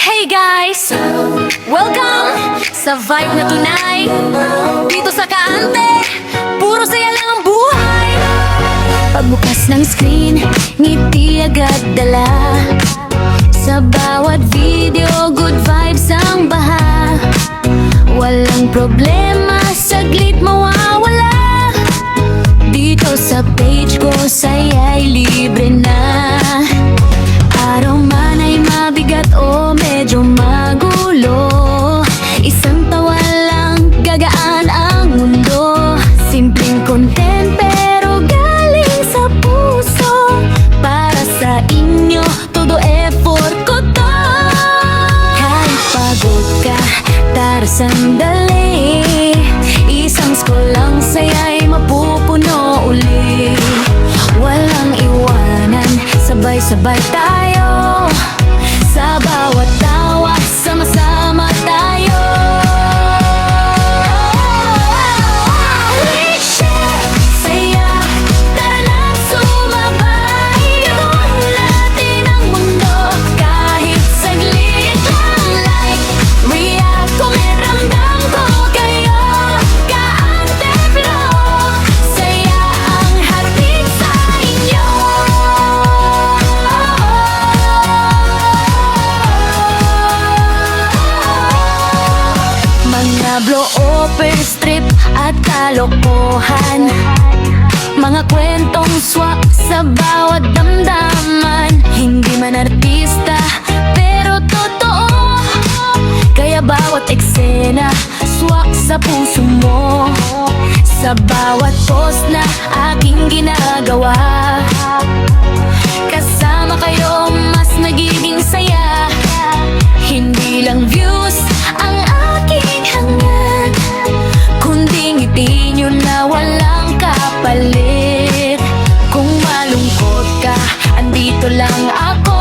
Hey guys! Welcome sa vibe na tunay. Dito sa Kaante, puro saya lang ang buhay. Pagbukas ng screen, ngiti agad dala. Sa bawat video, good vibes ang baha. Walang problema, saglit mawawala. Dito sa page ko, saya'y libre na. Araw man ay mabigat o medyo magulo, isang tawa lang, gagaan ang mundo. Simpleng content pero galing sa puso. Para sa inyo, todo effort ko to. Kahit pagod ka, tara sandali. Isang scroll lang saya'y mapupuno uli. Walang iwanan, sabay-sabay tayo. Sa bawat tawa, sama-sama tayo. We share saya, tara na't sumabay. Gawin natin ang mundo, kahit saglit lang. Like, react, kung may ramdam ko kayo. Kaante flow, saya ang hatid sa inyo. Mga blow-over strip at kalokohan, mga kwentong swak sa bawat damdaman. Hindi man artista, pero totoo. Kaya bawat eksena, swak sa puso mo. Sa bawat post na aking ginagawa, kasama kayo mas nagiging saya. Hindi lang views ang aking hangad, kundi ngiti nyo na walang kapalit. Kung malungkot ka, andito lang ako.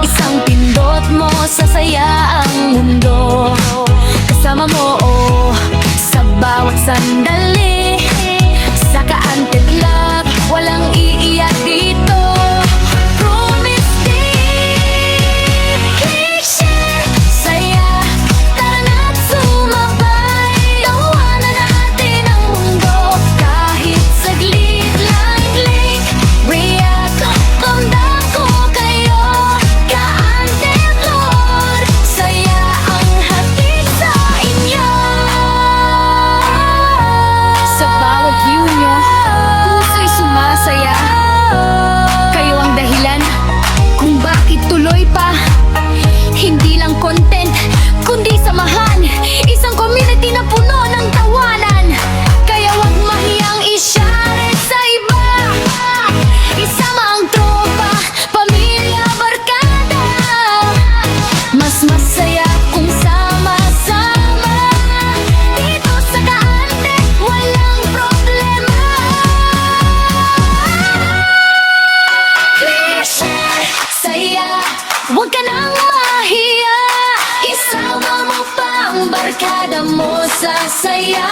Isang pindot mo, sasaya ang mundo. Kasama mo, oh, sa bawat sandali. Sa Kaante Vlog, walang iiyak dito. Promise din, we share saya, tara na't sumabay. Tawanan natin ang mundo, kahit saglit lang. Click, react, ramdam ko kayo. Kaante Vlog, saya ang hatid sa inyo. Sa bawat view nyo, puso'y sumasaya. Kayo ang dahilan kung bakit tuloy pa. Hindi lang content, kundi samahan. Isang community na puno ng tawanan. Kaya wag mahiyang i-share sa iba. Isama ang tropa, pamilya, barkada. Mas masaya kung sama-sama. Dito sa Kaante, walang problema. Please share saya, huwag ka nang mahiya. Isama mo pa ang barkada mo sa saya.